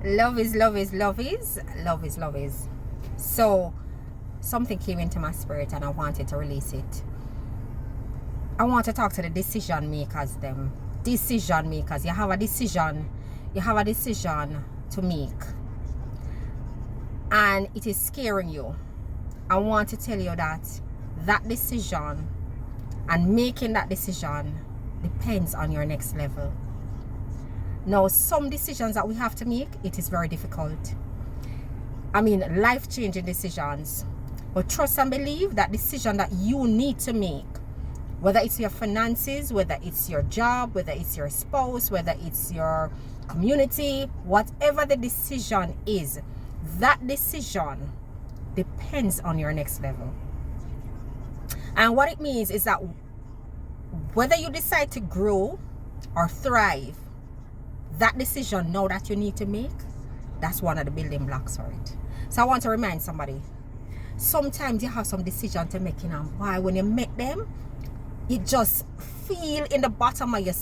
Love is, love is, love is, love is, love is. So something came into my spirit and I wanted to release it. I want to talk to the decision makers them. Decision makers. You have a decision. You have a decision to make. And it is scaring you. I want to tell you that that decision and making that decision depends on your next level. Now, some decisions that we have to make, it is very difficult. I mean, life-changing decisions. But trust and believe that decision that you need to make, whether it's your finances, whether it's your job, whether it's your spouse, whether it's your community, whatever the decision is, that decision depends on your next level. And what it means is that whether you decide to grow or thrive, that decision now that you need to make, that's one of the building blocks for it. So I want to remind somebody, sometimes you have some decision to make, and why when you make them, you just feel in the bottom of your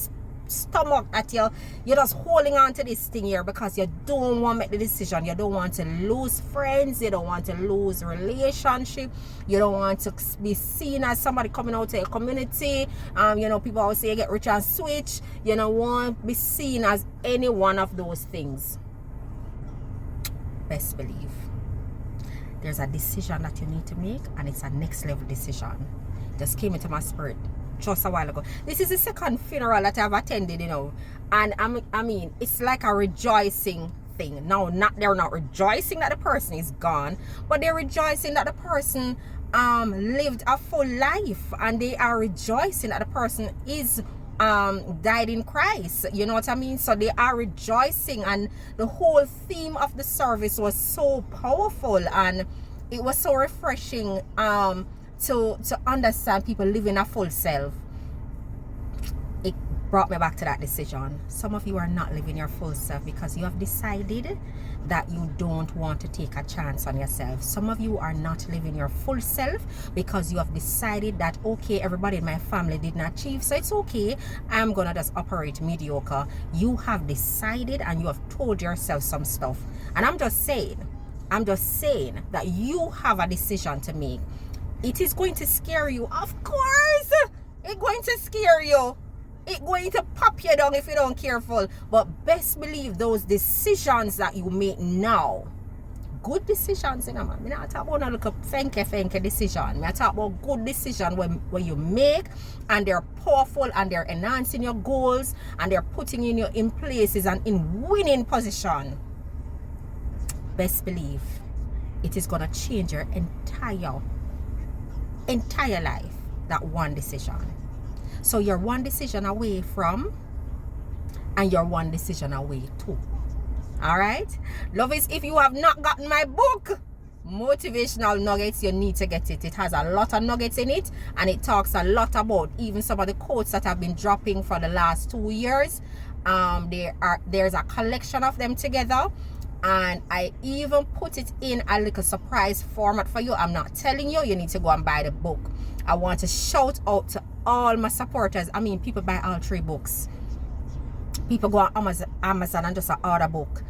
stomach that you're just holding on to this thing here because you don't want to make the decision. You don't want to lose friends, you don't want to lose relationship, you don't want to be seen as somebody coming out to your community. People always say you get rich and switch. You don't want to be seen as any one of those things. Best believe there's a decision that you need to make, and it's a next level decision. Just came into my spirit just a while ago. This is the second funeral that I've attended, and I mean, it's like a rejoicing thing. Now, they're not rejoicing that the person is gone, but they're rejoicing that the person lived a full life, and they are rejoicing that the person is died in Christ. You know what I mean? So they are rejoicing, and the whole theme of the service was so powerful, and it was so refreshing to understand people living a full self. It brought me back to that decision. Some of you are not living your full self because you have decided that you don't want to take a chance on yourself. Some of you are not living your full self because you have decided that, okay, everybody in my family didn't achieve, so it's okay, I'm gonna just operate mediocre. You have decided and you have told yourself some stuff, and I'm just saying that you have a decision to make. It is going to scare you, of course. It's going to scare you. It's going to pop you down if you don't careful. But best believe those decisions that you make now, good decisions, man. I'm not talking about no little fenke decision. I talk about good decision when you make, and they're powerful, and they're enhancing your goals, and they're putting you in places and in winning position. Best believe it is gonna change your entire life, that one decision. So you're one decision away from, and you're one decision away too. All right, lovies, if you have not gotten my book, Motivational Nuggets, you need to get it. It has a lot of nuggets in it, and it talks a lot about even some of the quotes that have been dropping for the last 2 years. There's a collection of them together, and I even put it in a little surprise format for you. I'm not telling you, you need to go and buy the book. I want to shout out to all my supporters. I mean, people buy all 3 books. People go on Amazon and just order book.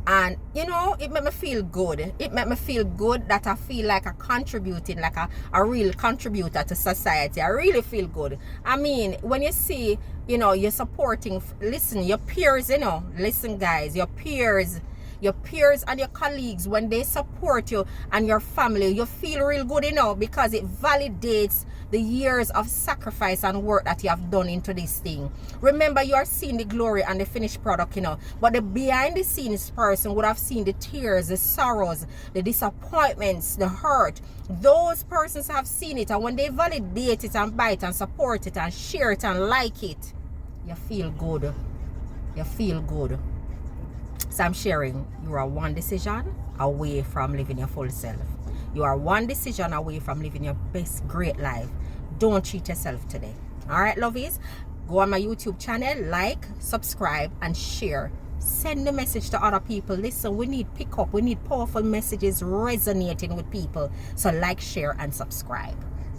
And it made me feel good. It made me feel good that I feel like I'm contributing, like a real contributor to society. I really feel good. I mean, when you see, you're supporting, listen, your peers, listen guys, your peers and your colleagues, when they support you and your family, you feel real good, because it validates the years of sacrifice and work that you have done into this thing. Remember, you are seeing the glory and the finished product, but the behind the scenes person would have seen the tears, the sorrows, the disappointments, the hurt. Those persons have seen it, and when they validate it and buy it and support it and share it and like it, you feel good. You feel good. So I'm sharing, you are one decision away from living your full self. You are one decision away from living your best, great life. Don't cheat yourself today. All right, lovies? Go on my YouTube channel, like, subscribe, and share. Send the message to other people. Listen, we need pick up. We need powerful messages resonating with people. So like, share, and subscribe.